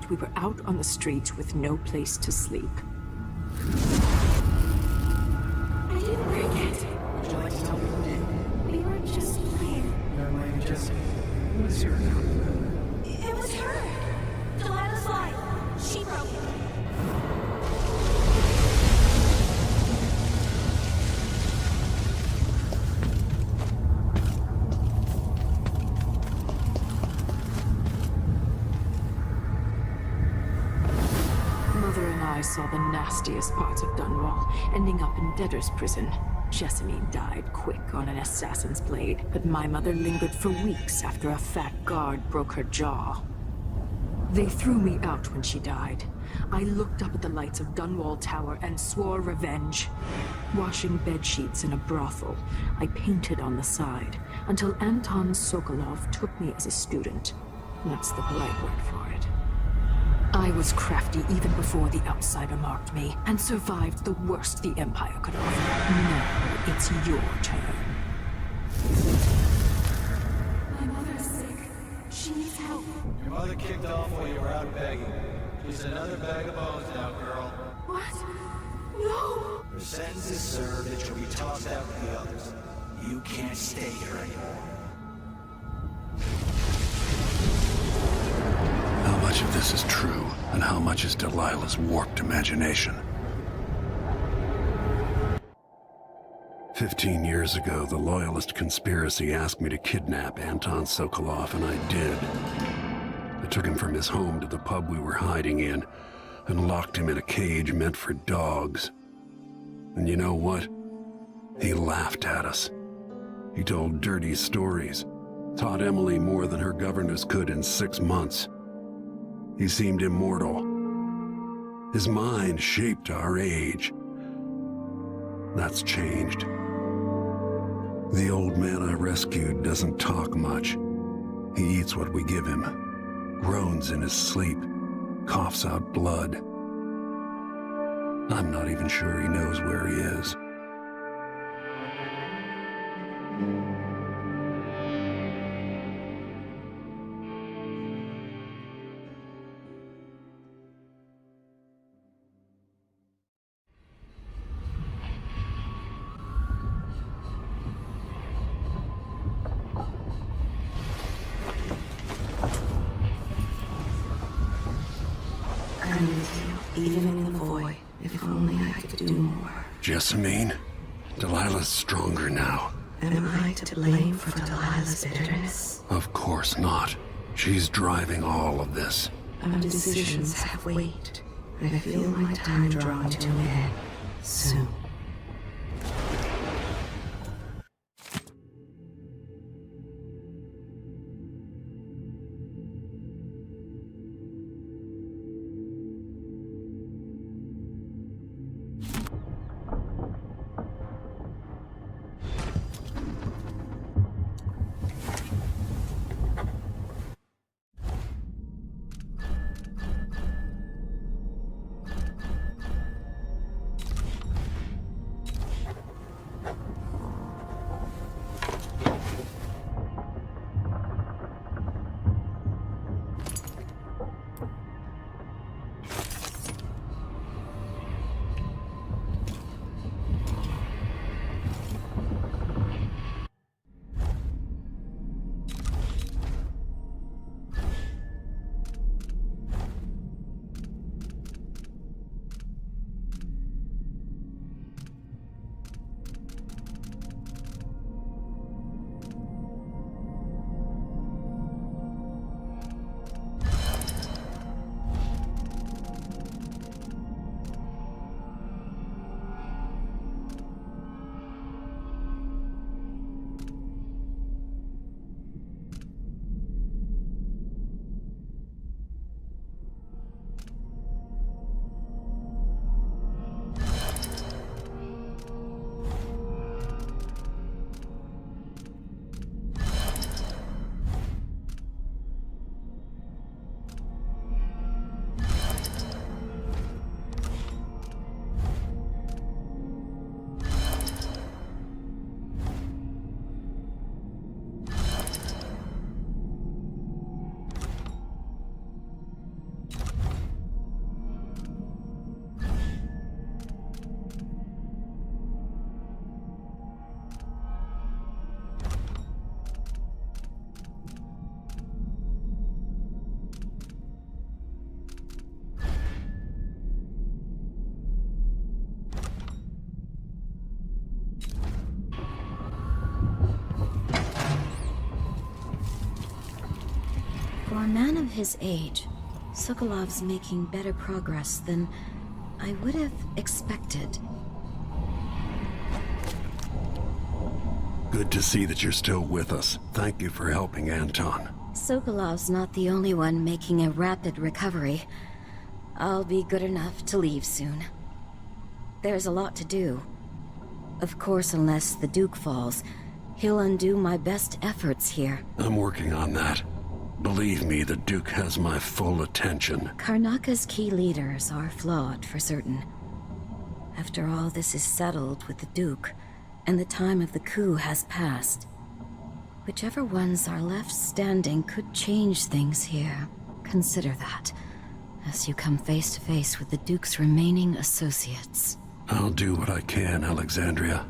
we were out on the streets with no place to sleep. I didn't break it. Would you like to tell me who did? We were just playing. Never mind, Jesse. Who was your account? It was her. Delilah's line. She broke it. Mother and I saw the nastiest parts of Dunwall, ending up in debtor's prison. Jessamine died quick on an assassin's blade, but my mother lingered for weeks after a fat guard broke her jaw. They threw me out when she died. I looked up at the lights of Dunwall Tower and swore revenge. Washing bedsheets in a brothel, I painted on the side, until Anton Sokolov took me as a student. That's the polite word for it. I was crafty even before the outsider marked me, and survived the worst the Empire could offer. Now it's your turn. My mother's sick. She needs help. Your mother kicked off while you were out begging. She's another bag of bones now, girl. What? No! Her sentence is served and she'll be tossed out with the others. You can't stay here anymore. How much of this is true, and how much is Delilah's warped imagination? 15 years ago, the Loyalist conspiracy asked me to kidnap Anton Sokolov, and I did. I took him from his home to the pub we were hiding in, and locked him in a cage meant for dogs. And you know what? He laughed at us. He told dirty stories, taught Emily more than her governors could in 6 months. He seemed immortal. His mind shaped our age. That's changed. The old man I rescued doesn't talk much. He eats what we give him, groans in his sleep, coughs out blood. I'm not even sure he knows where he is. I'm with you, even in the void. If only I could do more. Jessamine, Delilah's stronger now. Am I to blame for Delilah's bitterness? Of course not. She's driving all of this. Our decisions have weight. I feel my time drawing to an end soon. For a man of his age, Sokolov's making better progress than I would have expected. Good to see that you're still with us. Thank you for helping Anton. Sokolov's not the only one making a rapid recovery. I'll be good enough to leave soon. There's a lot to do. Of course, unless the Duke falls, he'll undo my best efforts here. I'm working on that. Believe me, the Duke has my full attention. Karnaka's key leaders are flawed, for certain. After all this is settled with the Duke, and the time of the coup has passed, whichever ones are left standing could change things here. Consider that, as you come face to face with the Duke's remaining associates. I'll do what I can, Alexandria.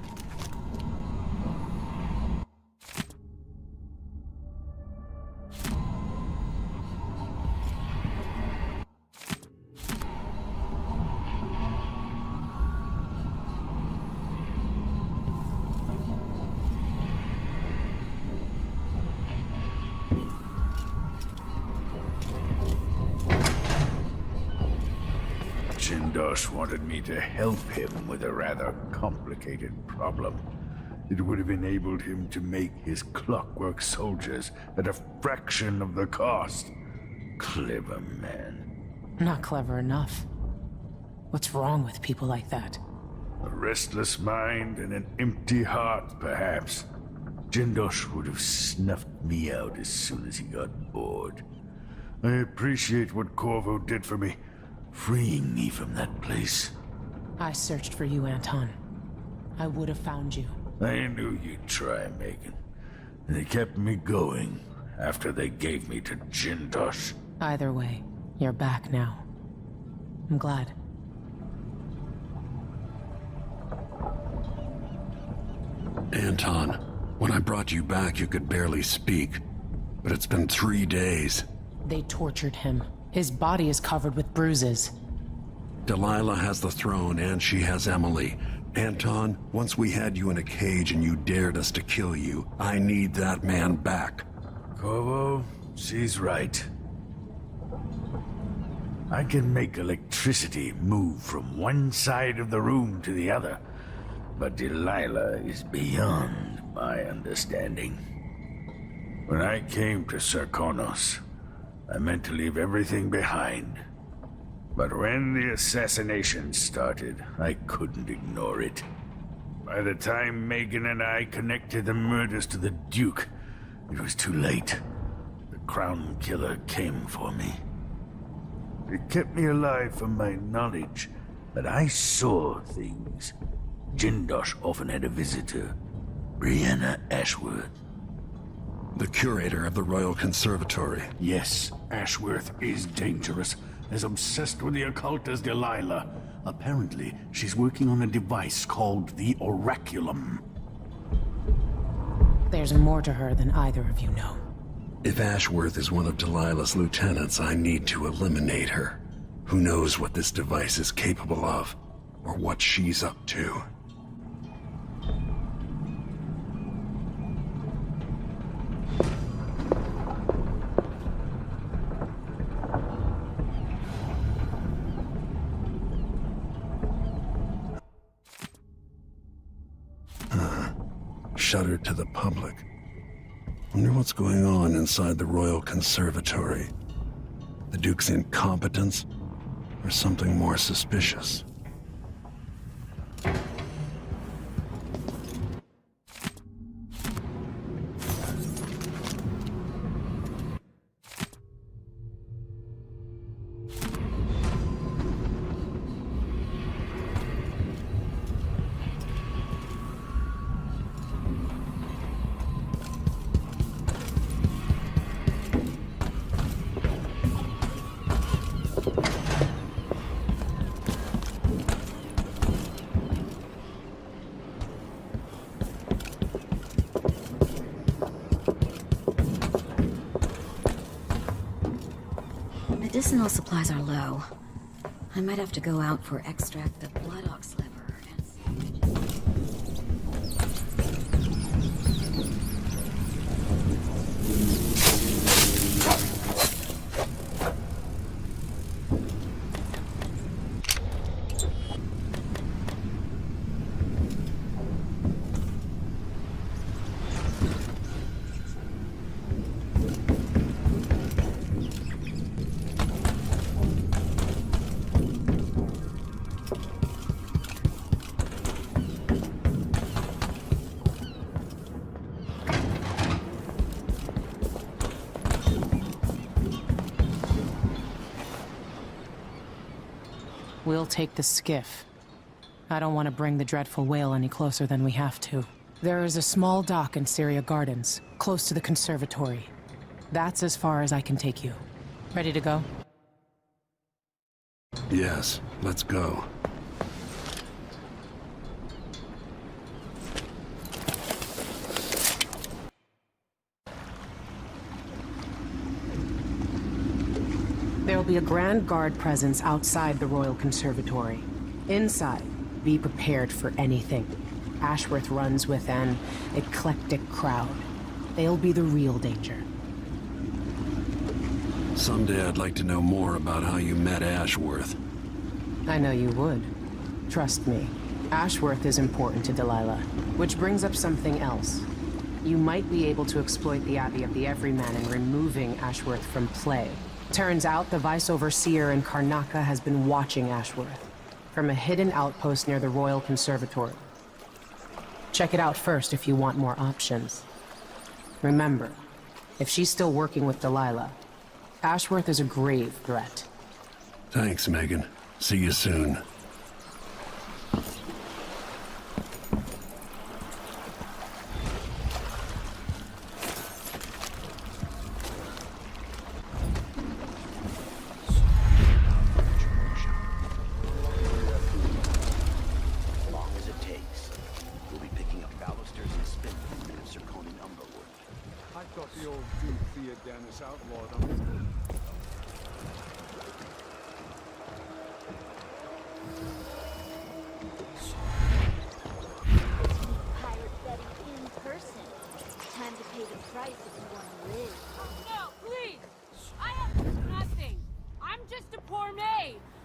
Jindosh wanted me to help him with a rather complicated problem. It would have enabled him to make his clockwork soldiers at a fraction of the cost. Clever man. Not clever enough. What's wrong with people like that? A restless mind and an empty heart, perhaps. Jindosh would have snuffed me out as soon as he got bored. I appreciate what Corvo did for me, freeing me from that place. I searched for you, Anton. I would have found you. I knew you'd try, Megan. And they kept me going after they gave me to Jindosh. Either way, you're back now. I'm glad. Anton, when I brought you back, you could barely speak. But it's been 3 days. They tortured him. His body is covered with bruises. Delilah has the throne, and she has Emily. Anton, once we had you in a cage and you dared us to kill you, I need that man back. Corvo, she's right. I can make electricity move from one side of the room to the other, but Delilah is beyond my understanding. When I came to Sarkonos, I meant to leave everything behind. But when the assassination started, I couldn't ignore it. By the time Megan and I connected the murders to the Duke, it was too late. The Crown Killer came for me. It kept me alive from my knowledge that I saw things. Jindosh often had a visitor, Brianna Ashworth. The curator of the Royal Conservatory. Yes, Ashworth is dangerous. As obsessed with the occult as Delilah. Apparently, she's working on a device called the Oraculum. There's more to her than either of you know. If Ashworth is one of Delilah's lieutenants, I need to eliminate her. Who knows what this device is capable of, or what she's up to. Shuttered to the public. Wonder what's going on inside the Royal Conservatory. The Duke's incompetence, or something more suspicious? Medicinal supplies are low. I might have to go out for extract of blood ox liver and We'll take the skiff. I don't want to bring the dreadful whale any closer than we have to. There is a small dock in Syria Gardens, close to the conservatory. That's as far as I can take you. Ready to go? Yes, let's go. There will be a Grand Guard presence outside the Royal Conservatory. Inside, be prepared for anything. Ashworth runs with an eclectic crowd. They'll be the real danger. Someday I'd like to know more about how you met Ashworth. I know you would. Trust me. Ashworth is important to Delilah. Which brings up something else. You might be able to exploit the Abbey of the Everyman in removing Ashworth from play. Turns out the Vice Overseer in Karnaca has been watching Ashworth from a hidden outpost near the Royal Conservatory. Check it out first if you want more options. Remember, if she's still working with Delilah, Ashworth is a grave threat. Thanks, Megan. See you soon.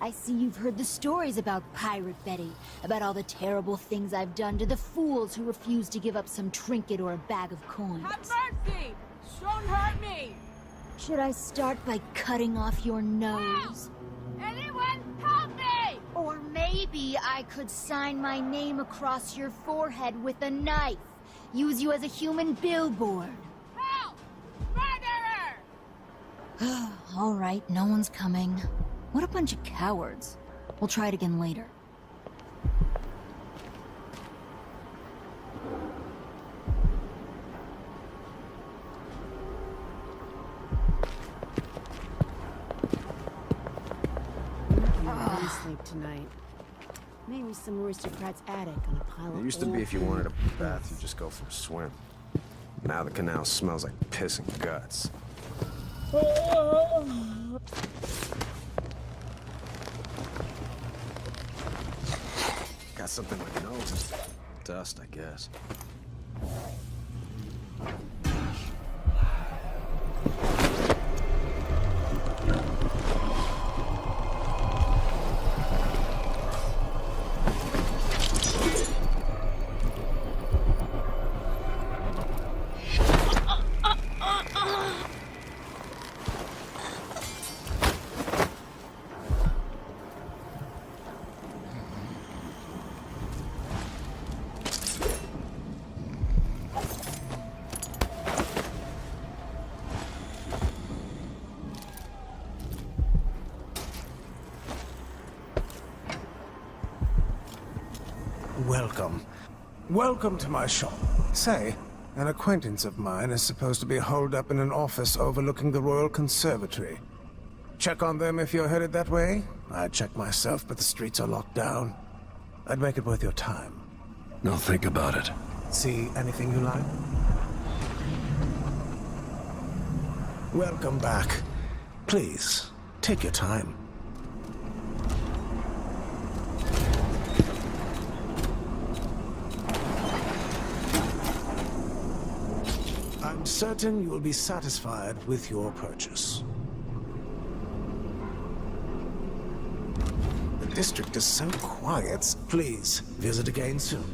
I see you've heard the stories about Pirate Betty, about all the terrible things I've done to the fools who refuse to give up some trinket or a bag of coins. Have mercy! Don't hurt me! Should I start by cutting off your nose? Help! Anyone help me! Or maybe I could sign my name across your forehead with a knife. Use you as a human billboard. Help! Murderer! All right, no one's coming. What a bunch of cowards. We'll try it again later. Sleep tonight. Maybe some aristocrat's attic on a pile of It used to be if you wanted a bath, you just go for a swim. Now the canal smells like piss and guts. Got something in my nose. Dust, I guess. Welcome. Welcome to my shop. Say, an acquaintance of mine is supposed to be holed up in an office overlooking the Royal Conservatory. Check on them if you're headed that way. I'd check myself, but the streets are locked down. I'd make it worth your time. I'll think about it. See anything you like? Welcome back. Please, take your time. I'm certain you will be satisfied with your purchase. The district is so quiet. Please, visit again soon.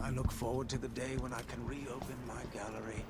I look forward to the day when I can reopen my gallery.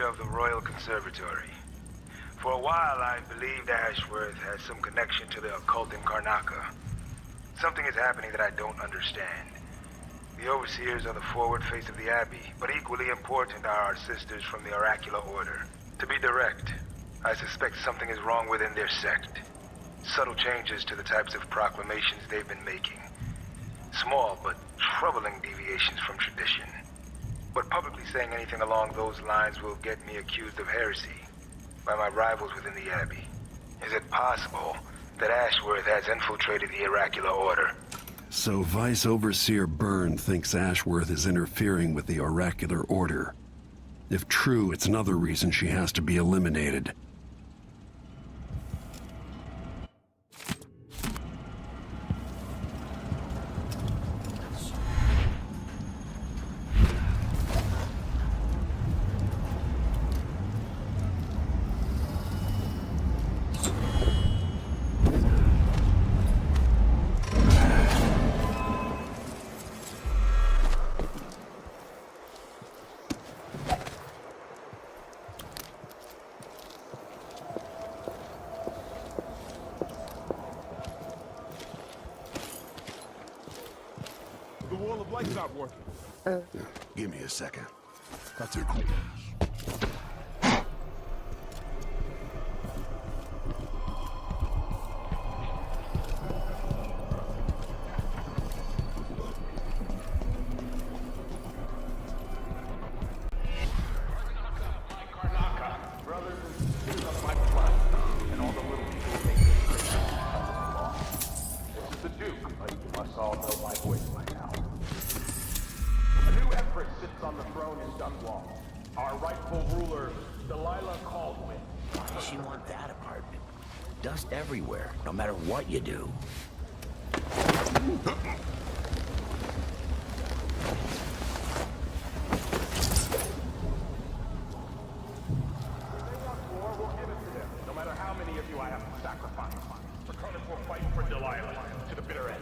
overseer of the Royal Conservatory. For a while, I believed Ashworth had some connection to the occult in Karnaca. Something is happening that I don't understand. The overseers are the forward face of the Abbey, but equally important are our sisters from the Oracular Order. To be direct, I suspect something is wrong within their sect. Subtle changes to the types of proclamations they've been making. Small but troubling deviations from tradition. But publicly saying anything along those lines will get me accused of heresy by my rivals within the Abbey. Is it possible that Ashworth has infiltrated the Oracular Order? So Vice Overseer Byrne thinks Ashworth is interfering with the Oracular Order. If true, it's another reason she has to be eliminated. light's not working. Give me a second. That's it. Dust everywhere, no matter what you do. No matter how many of you I have to sacrifice, Draconis will fight for Delilah to the bitter end.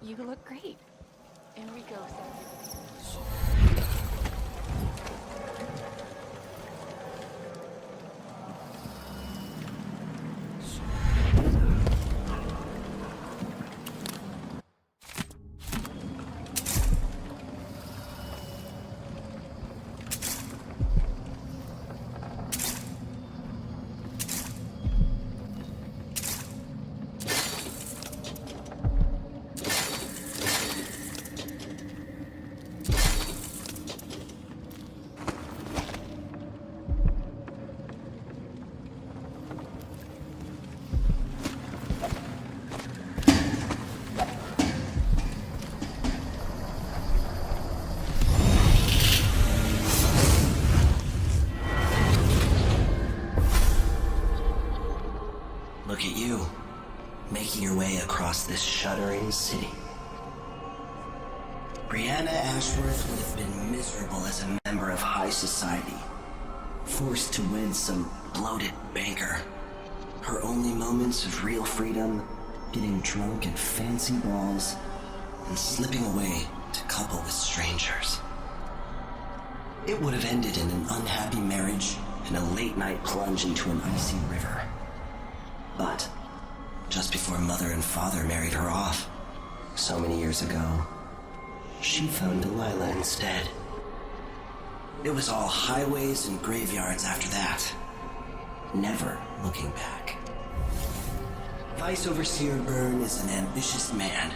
You look great. Enrico said. Look at you, making your way across this shuddering city. Brianna Ashworth would have been miserable as a member of high society, forced to wed some bloated banker. Her only moments of real freedom, getting drunk at fancy balls, and slipping away to couple with strangers. It would have ended in an unhappy marriage and a late-night plunge into an icy river. But just before Mother and Father married her off, so many years ago, she found Delilah instead. It was all highways and graveyards after that, never looking back. Vice Overseer Byrne is an ambitious man,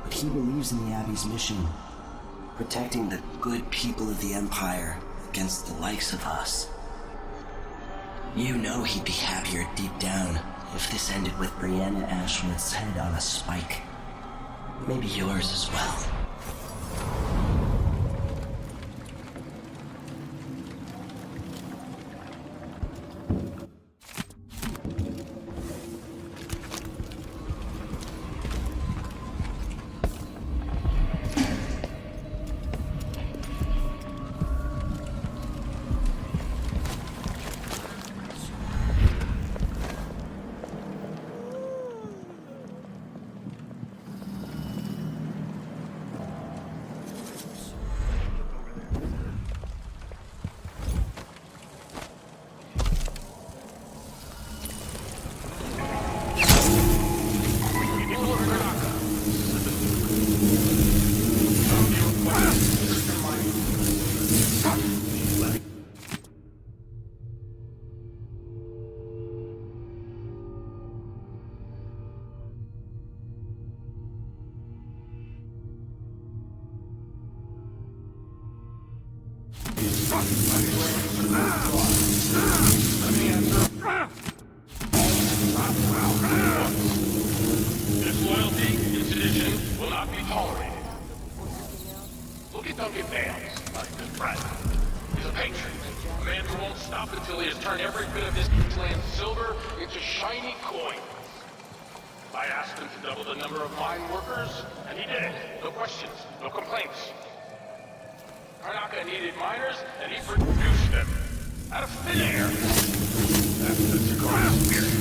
but he believes in the Abbey's mission, protecting the good people of the Empire against the likes of us. You know he'd be happier deep down if this ended with Brianna Ashworth's head on a spike. Maybe yours as well. Treason will not be tolerated. Look at Duncan Bales, my good friend. He's a patriot, a man who won't stop until he has turned every bit of this land's silver into shiny coins. I asked him to double the number of mine workers, and he did it. No questions, no complaints. Karnaka needed miners, and he produced them. Out of thin air. That's the grass period.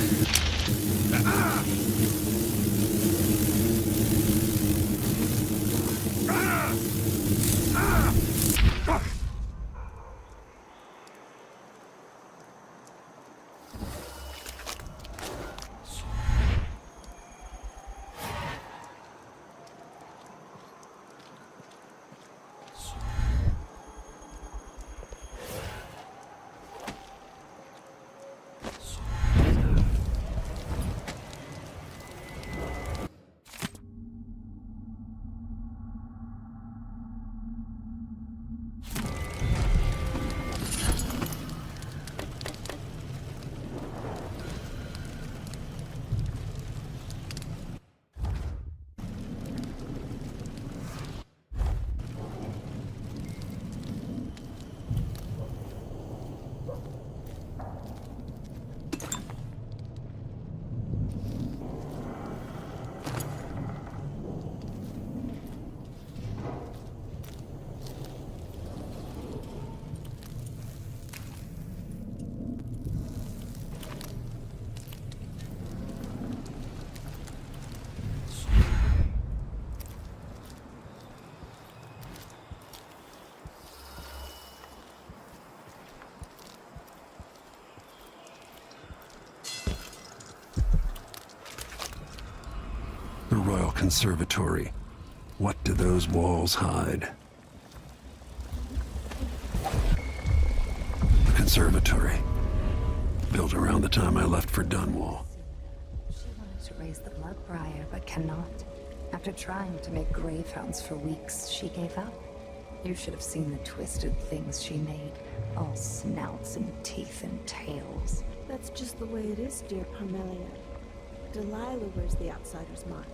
The Royal Conservatory. What do those walls hide? The conservatory. Built around the time I left for Dunwall. She wanted to raise the blood briar, but cannot. After trying to make gravehounds for weeks, she gave up. You should have seen the twisted things she made. All snouts and teeth and tails. That's just the way it is, dear Parmelia. Delilah wears the outsider's mark,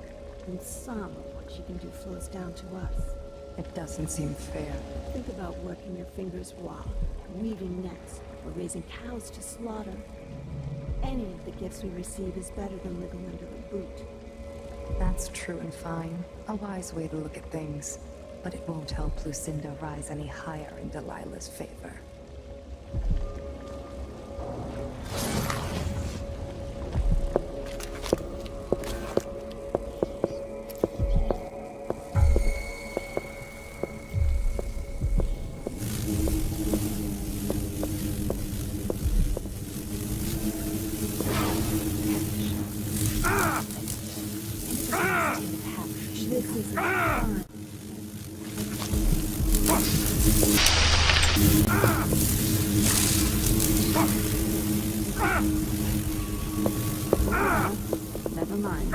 and some of what she can do flows down to us. It doesn't seem fair. Think about working your fingers raw, weaving nets, or raising cows to slaughter. Any of the gifts we receive is better than living under a boot. That's true and fine. A wise way to look at things. But it won't help Lucinda rise any higher in Delilah's favor. Never mind.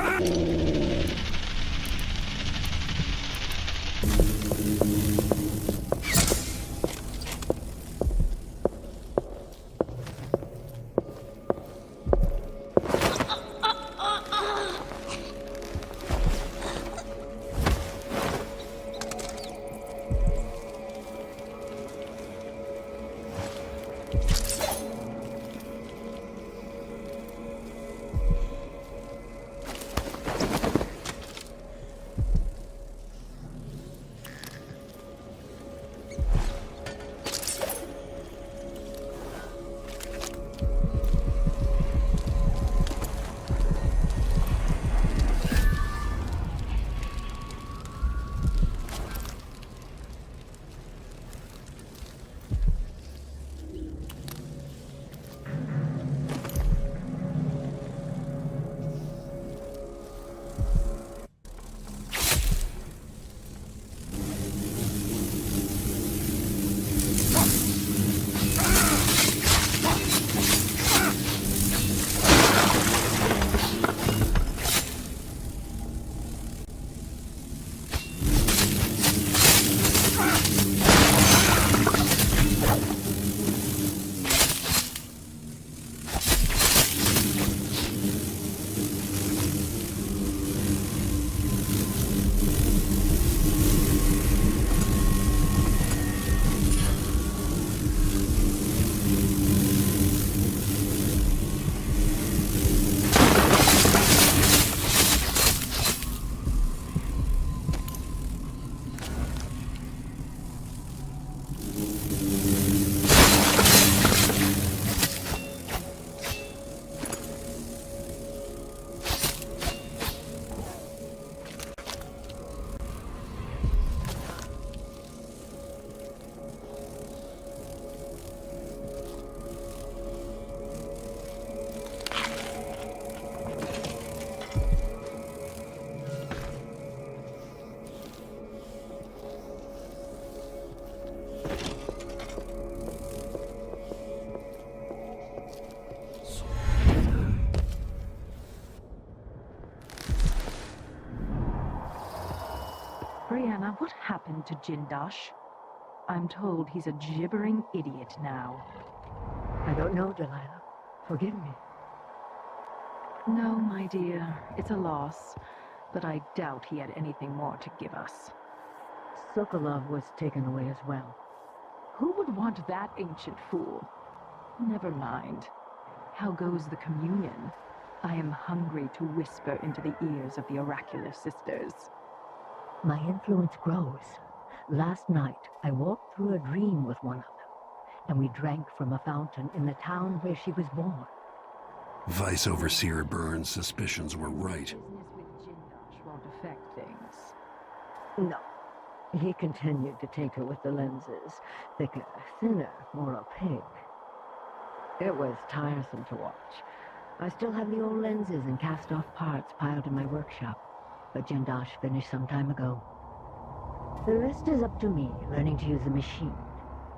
Brianna, what happened to Jindosh? I'm told he's a gibbering idiot now. I don't know, Delilah. Forgive me. No, my dear, it's a loss, but I doubt he had anything more to give us. Sokolov was taken away as well. Who would want that ancient fool? Never mind. How goes the communion? I am hungry to whisper into the ears of the oracular sisters. My influence grows. Last night, I walked through a dream with one of them, and we drank from a fountain in the town where she was born. Vice Overseer Burns' suspicions were right. Business with Jindosh won't affect things. No. He continued to take her with the lenses. Thicker, thinner, more opaque. It was tiresome to watch. I still have the old lenses and cast-off parts piled in my workshop, but Jindosh finished some time ago. The rest is up to me, learning to use the machine.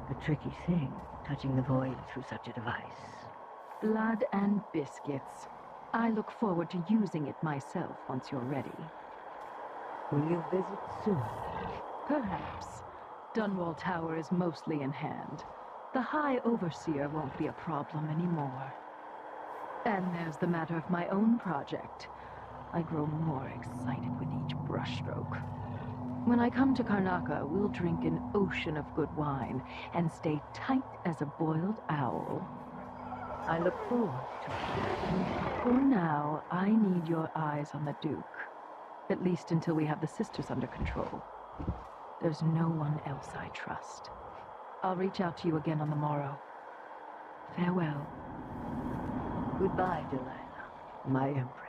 A tricky thing, touching the void through such a device. Blood and biscuits. I look forward to using it myself once you're ready. Will you visit soon? Perhaps. Dunwall Tower is mostly in hand. The High Overseer won't be a problem anymore. And there's the matter of my own project. I grow more excited with each brushstroke. When I come to Karnaca, we'll drink an ocean of good wine and stay tight as a boiled owl. I look forward to it. For now, I need your eyes on the Duke. At least until we have the sisters under control. There's no one else I trust. I'll reach out to you again on the morrow. Farewell. Goodbye, Delilah, my empress.